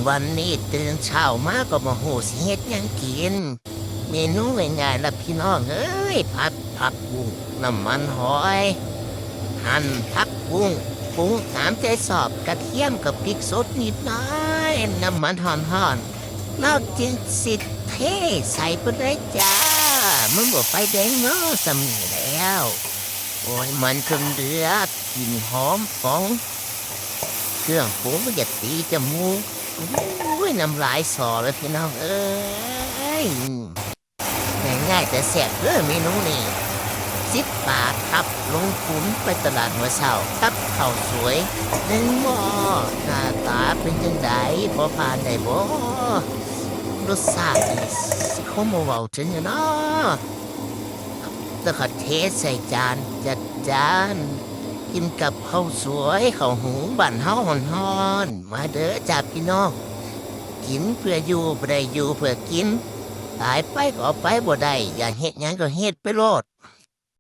วันนี้ตื่นเช้ามาก็มาโหสิเฮ็ดหยังกินเมนูง่ายๆละพี่น้องเอ้ยผัดผักบุ้งน้ำมันหอยหั่นผักบุ้งปรุงตามใจชอบกระเทียมกับพริกสดนิดหน้อยน้ำมันห่อนๆแล้วจึงสิเทใส่ไปเลยจ้ามันบ่ไฟแดงเนาะสำนีแล้วโอ้ยมันจนเดือดกลิ่นหอมของเครื่องปรุงมันจะตีจมูก อุ้ยน้ำลายสอเลยพี่น้องเอ้ยง่ายๆแต่แซ่บเด้อเมนูนี้10 บาทครับลงทุนไปตลาดหัวเช้ากับข้าวสวย1 หม้อหน้าตาเป็นจังไดพอผ่านได้บ่รสชาตินี่สิเขามาเว้าถึงอยู่เนาะแล้วก็เทใส่จานจัดจานกินกับข้าวสวยข้าวหุงบ้านเฮาฮ้อนๆมาเด้อจ้าพี่น้อง กินเพื่ออยู่บ่ได้อยู่เพื่อกินตายไปก็เอาไปบ่ได้อยากเฮ็ดหยังก็เฮ็ดไปโลด